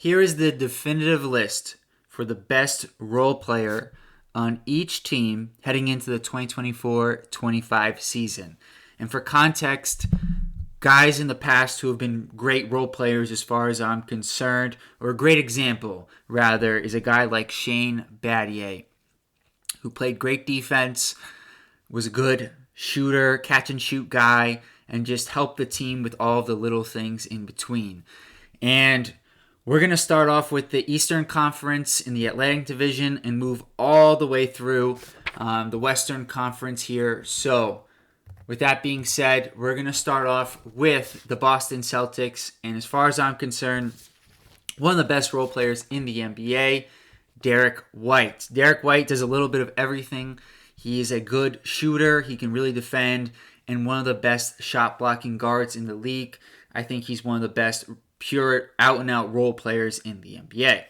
Here is the definitive list for the best role player on each team heading into the 2024-25 season. And for context, guys in the past who have been great role players as far as I'm concerned, or a great example, rather, is a guy like Shane Battier, who played great defense, was a good shooter, catch and shoot guy, and just helped the team with all of the little things in between. And we're going to start off with the Eastern Conference in the Atlantic Division and move all the way through the Western Conference here. So, with that being said, we're going to start off with the Boston Celtics. And as far as I'm concerned, one of the best role players in the NBA, Derek White. Derek White does a little bit of everything. He is a good shooter. He can really defend, and one of the best shot blocking guards in the league. I think he's one of the best pure out-and-out role players in the NBA.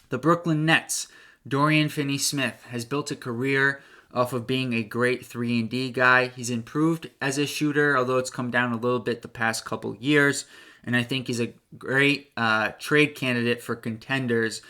The Brooklyn Nets, Dorian Finney-Smith, has built a career off of being a great 3-and-D guy. He's improved as a shooter, although it's come down a little bit the past couple years, and I think he's a great trade candidate for contenders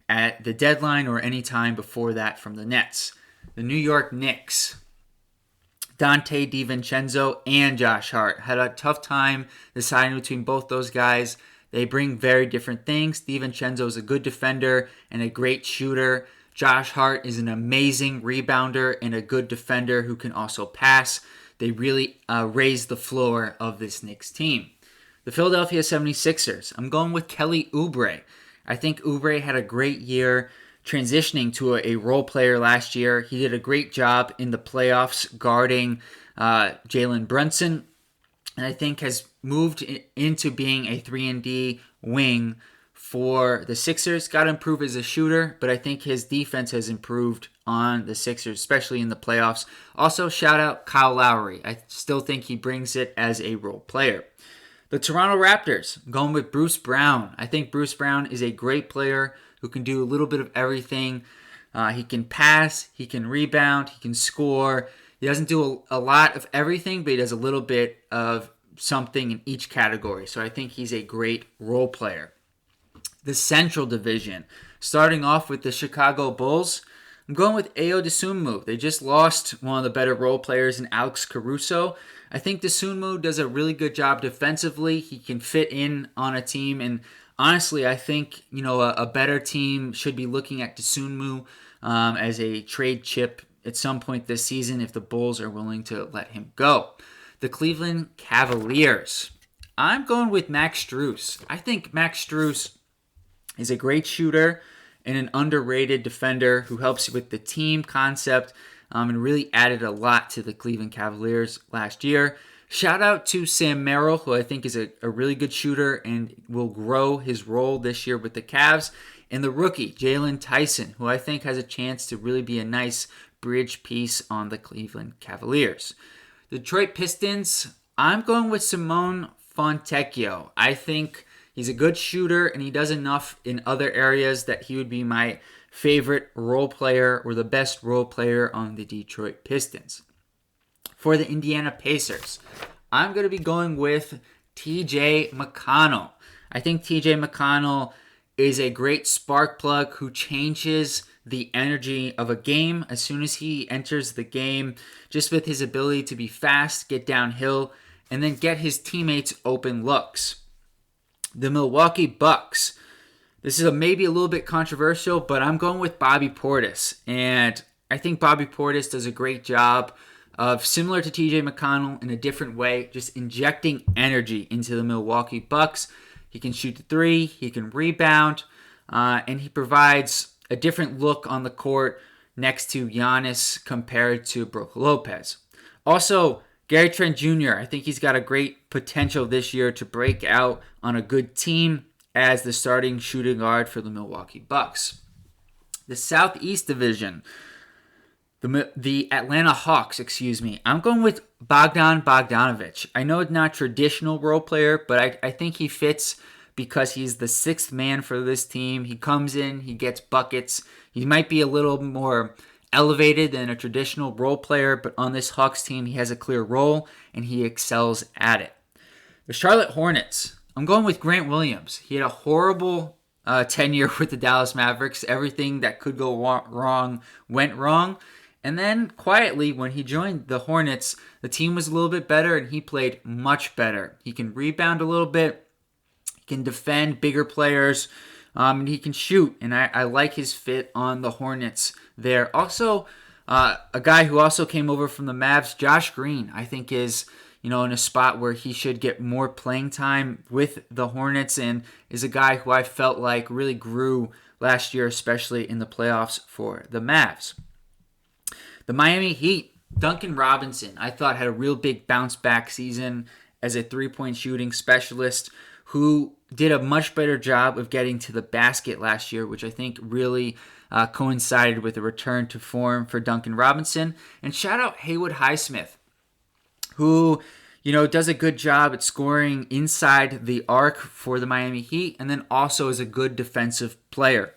at the deadline or any time before that from the Nets. The New York Knicks, Dante DiVincenzo and Josh Hart had a tough time deciding between both those guys. They bring very different things. DiVincenzo is a good defender and a great shooter. Josh Hart is an amazing rebounder and a good defender who can also pass. They really raised the floor of this Knicks team. The Philadelphia 76ers, I'm going with Kelly Oubre. I think Oubre had a great year transitioning to a role player last year. He did a great job in the playoffs guarding Jalen Brunson, and I think has moved into being a 3-and-D wing for the Sixers. Got to improve as a shooter, but I think his defense has improved on the Sixers, especially in the playoffs. Also, shout out Kyle Lowry. I still think he brings it as a role player. The Toronto Raptors, going with Bruce Brown. I think Bruce Brown is a great player who can do a little bit of everything. He can pass, he can rebound, he can score. He doesn't do a lot of everything, but he does a little bit of something in each category. So I think he's a great role player. The Central Division, starting off with the Chicago Bulls, I'm going with Ayo Dosunmu. They just lost one of the better role players in Alex Caruso. I think Dosunmu does a really good job defensively. He can fit in on a team, and honestly, I think a better team should be looking at Dosunmu as a trade chip at some point this season if the Bulls are willing to let him go. The Cleveland Cavaliers. I'm going with Max Strus. I think Max Strus is a great shooter and an underrated defender who helps with the team concept and really added a lot to the Cleveland Cavaliers last year. Shout out to Sam Merrill, who I think is a really good shooter and will grow his role this year with the Cavs. And the rookie, Jalen Tyson, who I think has a chance to really be a nice bridge piece on the Cleveland Cavaliers. The Detroit Pistons, I'm going with Simone Fontecchio. I think he's a good shooter and he does enough in other areas that he would be my favorite role player or the best role player on the Detroit Pistons. For the Indiana Pacers, I'm going to be going with TJ McConnell. I think TJ McConnell is a great spark plug who changes the energy of a game as soon as he enters the game, just with his ability to be fast, get downhill, and then get his teammates open looks. The Milwaukee Bucks. This is maybe a little bit controversial, but I'm going with Bobby Portis. And I think Bobby Portis does a great job of, similar to TJ McConnell in a different way, just injecting energy into the Milwaukee Bucks. He can shoot the three, he can rebound, and he provides a different look on the court next to Giannis compared to Brook Lopez. Also, Gary Trent Jr., I think he's got a great potential this year to break out on a good team as the starting shooting guard for the Milwaukee Bucks. The Southeast Division, the Atlanta Hawks, I'm going with Bogdan Bogdanovic. I know it's not traditional role player, but I think he fits because he's the sixth man for this team. He comes in, he gets buckets. He might be a little more elevated than a traditional role player, but on this Hawks team, he has a clear role, and he excels at it. The Charlotte Hornets, I'm going with Grant Williams. He had a horrible tenure with the Dallas Mavericks. Everything that could go wrong went wrong. And then quietly, when he joined the Hornets, the team was a little bit better and he played much better. He can rebound a little bit. He can defend bigger players. And he can shoot. And I like his fit on the Hornets there. Also, a guy who also came over from the Mavs, Josh Green, I think is in a spot where he should get more playing time with the Hornets and is a guy who I felt like really grew last year, especially in the playoffs for the Mavs. The Miami Heat, Duncan Robinson, I thought had a real big bounce back season as a three-point shooting specialist who did a much better job of getting to the basket last year, which I think really coincided with a return to form for Duncan Robinson. And shout out Haywood Highsmith, who does a good job at scoring inside the arc for the Miami Heat and then also is a good defensive player.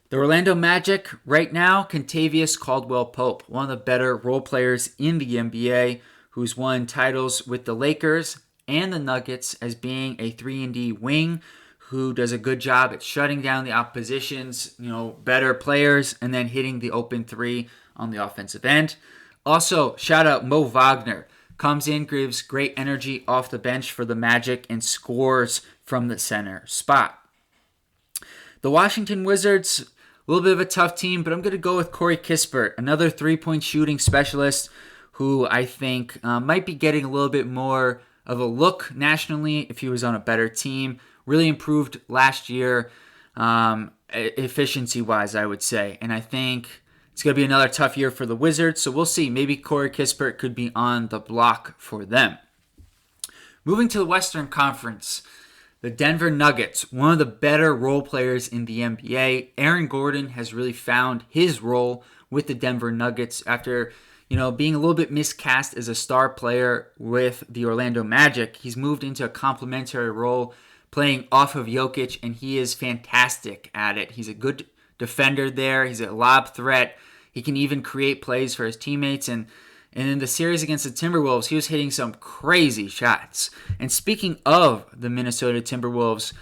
The Orlando Magic, right now, Kentavious Caldwell-Pope, one of the better role players in the NBA, who's won titles with the Lakers and the Nuggets as being a 3-and-D wing, who does a good job at shutting down the opposition's, better players and then hitting the open three on the offensive end. Also, shout out Mo Wagner. Comes in, gives great energy off the bench for the Magic and scores from the center spot. The Washington Wizards, a little bit of a tough team, but I'm going to go with Corey Kispert, another three-point shooting specialist who I think might be getting a little bit more of a look nationally if he was on a better team. Really improved last year efficiency-wise, I would say. And I think it's going to be another tough year for the Wizards, so we'll see. Maybe Corey Kispert could be on the block for them. Moving to the Western Conference, the Denver Nuggets, one of the better role players in the NBA. Aaron Gordon has really found his role with the Denver Nuggets after, being a little bit miscast as a star player with the Orlando Magic. He's moved into a complementary role, playing off of Jokic, and he is fantastic at it. He's a good defender there. He's a lob threat. He can even create plays for his teammates. And in the series against the Timberwolves, he was hitting some crazy shots. And speaking of the Minnesota Timberwolves,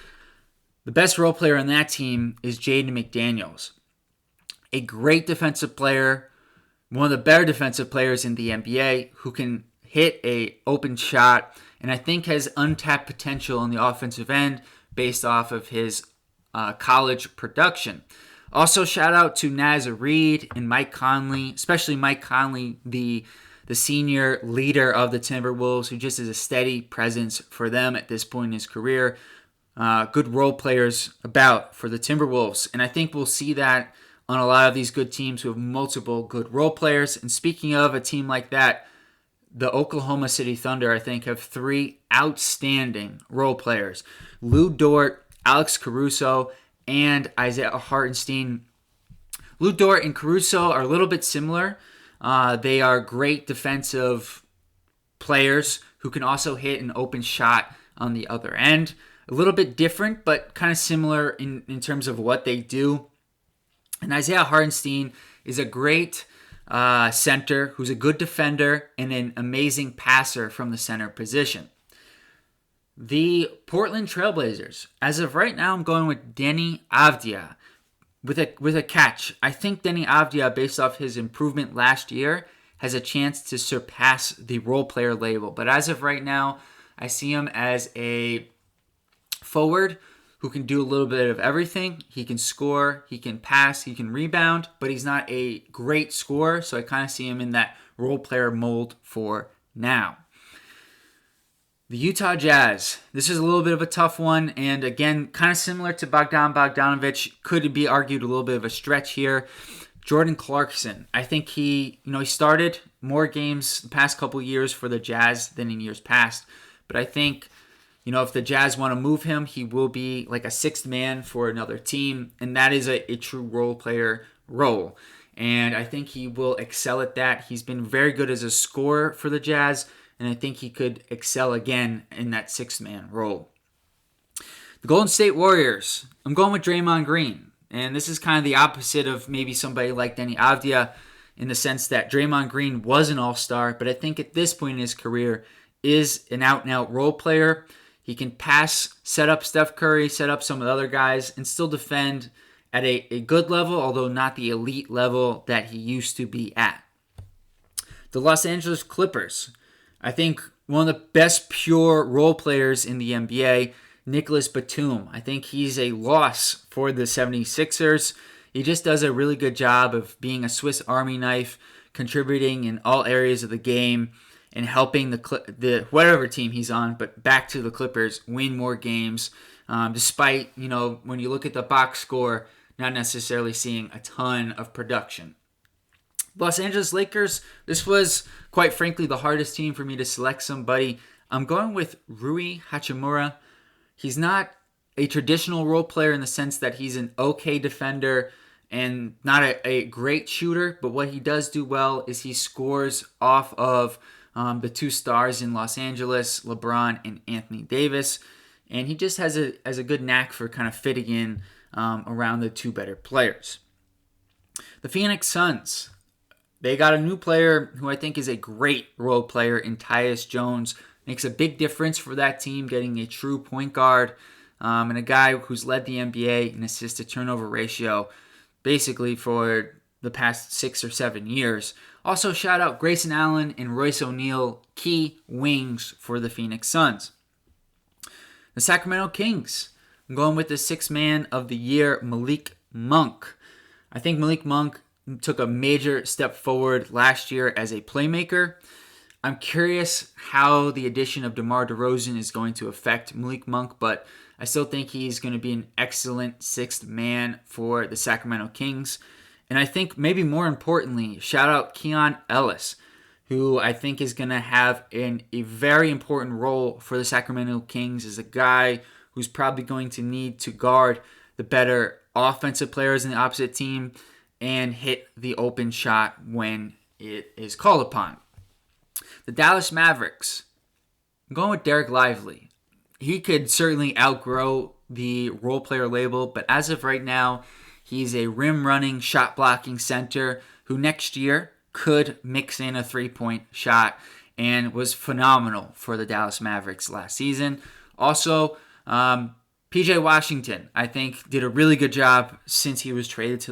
the best role player on that team is Jaden McDaniels. A great defensive player, one of the better defensive players in the NBA, who can hit a open shot and I think has untapped potential on the offensive end based off of his college production. Also, shout out to Naz Reid and Mike Conley, especially Mike Conley, the senior leader of the Timberwolves, who just is a steady presence for them at this point in his career. Good role players about for the Timberwolves. And I think we'll see that on a lot of these good teams who have multiple good role players. And speaking of a team like that, the Oklahoma City Thunder, I think, have three outstanding role players. Lou Dort, Alex Caruso, and Isaiah Hartenstein. Lou Dort and Caruso are a little bit similar. They are great defensive players who can also hit an open shot on the other end. A little bit different, but kind of similar in terms of what they do. And Isaiah Hartenstein is a great center who's a good defender and an amazing passer from the center position. The Portland Trailblazers, as of right now, I'm going with Deni Avdija with a catch. I think Deni Avdija, based off his improvement last year, has a chance to surpass the role player label. But as of right now, I see him as a forward who can do a little bit of everything. He can score, he can pass, he can rebound, but he's not a great scorer, so I kind of see him in that role player mold for now. The Utah Jazz. This is a little bit of a tough one, and again, kind of similar to Bogdan Bogdanovic. Could be argued a little bit of a stretch here. Jordan Clarkson. I think he started more games the past couple years for the Jazz than in years past, but I think, if the Jazz want to move him, he will be like a sixth man for another team, and that is a true role player role. And I think he will excel at that. He's been very good as a scorer for the Jazz, and I think he could excel again in that sixth-man role. The Golden State Warriors. I'm going with Draymond Green. And this is kind of the opposite of maybe somebody like Deni Avdija in the sense that Draymond Green was an all-star, but I think at this point in his career is an out-and-out role player. He can pass, set up Steph Curry, set up some of the other guys, and still defend at a good level, although not the elite level that he used to be at. The Los Angeles Clippers. I think one of the best pure role players in the NBA, Nicholas Batum. I think he's a loss for the 76ers. He just does a really good job of being a Swiss Army knife, contributing in all areas of the game and helping the whatever team he's on, but back to the Clippers, win more games, despite, when you look at the box score, not necessarily seeing a ton of production. Los Angeles Lakers, this was, quite frankly, the hardest team for me to select somebody. I'm going with Rui Hachimura. He's not a traditional role player in the sense that he's an okay defender and not a great shooter, but what he does do well is he scores off of the two stars in Los Angeles, LeBron and Anthony Davis, and he just has a good knack for kind of fitting in around the two better players. The Phoenix Suns, they got a new player who I think is a great role player in Tyus Jones. Makes a big difference for that team, getting a true point guard and a guy who's led the NBA in assist-to-turnover ratio basically for the past 6 or 7 years. Also, shout out Grayson Allen and Royce O'Neal, key wings for the Phoenix Suns. The Sacramento Kings, I'm going with the sixth man of the year, Malik Monk. I think Malik Monk took a major step forward last year as a playmaker. I'm curious how the addition of DeMar DeRozan is going to affect Malik Monk, but I still think he's going to be an excellent sixth man for the Sacramento Kings. And I think maybe more importantly, shout out Keon Ellis, who I think is going to have a very important role for the Sacramento Kings as a guy who's probably going to need to guard the better offensive players in the opposite team and hit the open shot when it is called upon. The Dallas Mavericks, I'm going with Derek Lively. He could certainly outgrow the role player label, but as of right now, he's a rim-running, shot-blocking center who next year could mix in a three-point shot and was phenomenal for the Dallas Mavericks last season. Also, P.J. Washington, I think, did a really good job since he was traded to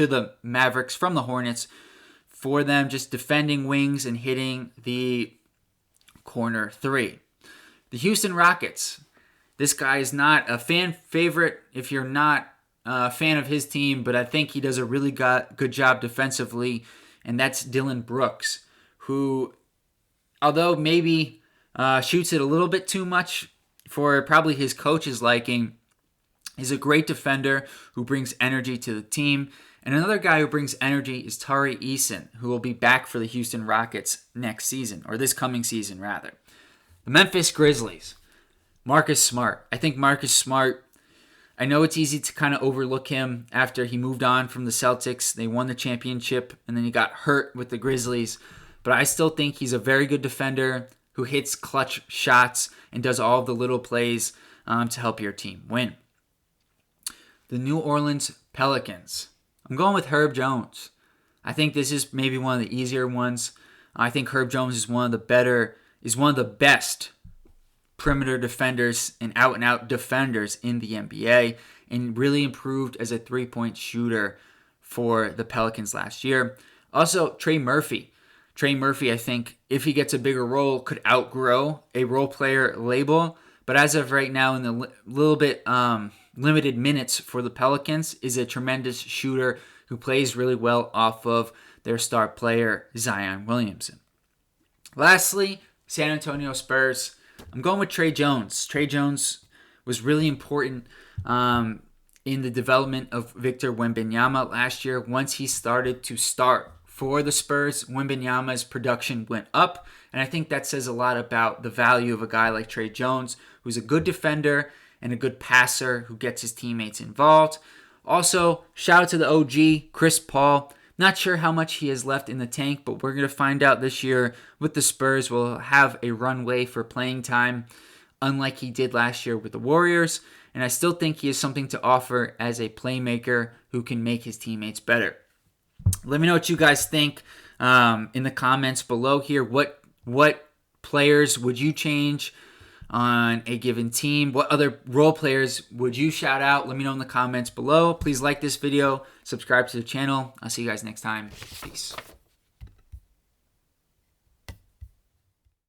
the Mavericks from the Hornets for them, just defending wings and hitting the corner three. The Houston Rockets, this guy is not a fan favorite if you're not a fan of his team, but I think he does a really good job defensively, and that's Dylan Brooks, who, although maybe shoots it a little bit too much for probably his coach's liking, is a great defender who brings energy to the team. And another guy who brings energy is Tari Eason, who will be back for the Houston Rockets next season, or this coming season, rather. The Memphis Grizzlies, Marcus Smart. I think Marcus Smart, I know it's easy to kind of overlook him after he moved on from the Celtics. They won the championship, and then he got hurt with the Grizzlies. But I still think he's a very good defender who hits clutch shots and does all of the little plays to help your team win. The New Orleans Pelicans. I'm going with Herb Jones. I think this is maybe one of the easier ones. I think Herb Jones is one of the best perimeter defenders and out-and-out defenders in the NBA, and really improved as a three-point shooter for the Pelicans last year. Also, Trey Murphy. Trey Murphy, I think, if he gets a bigger role, could outgrow a role player label. But as of right now, in the little bit limited minutes for the Pelicans, is a tremendous shooter who plays really well off of their star player, Zion Williamson. Lastly, San Antonio Spurs. I'm going with Trey Jones. Trey Jones was really important in the development of Victor Wembanyama last year. Once he started to start for the Spurs, Wembanyama's production went up, and I think that says a lot about the value of a guy like Trey Jones, who's a good defender and a good passer who gets his teammates involved. Also, shout out to the OG, Chris Paul. Not sure how much he has left in the tank, but we're going to find out this year with the Spurs. We'll have a runway for playing time, unlike he did last year with the Warriors. And I still think he has something to offer as a playmaker who can make his teammates better. Let me know what you guys think in the comments below here. What players would you change on a given team. What other role players would you shout out? Let me know in the comments below. Please like this video, subscribe to the channel. I'll see you guys next time. Peace.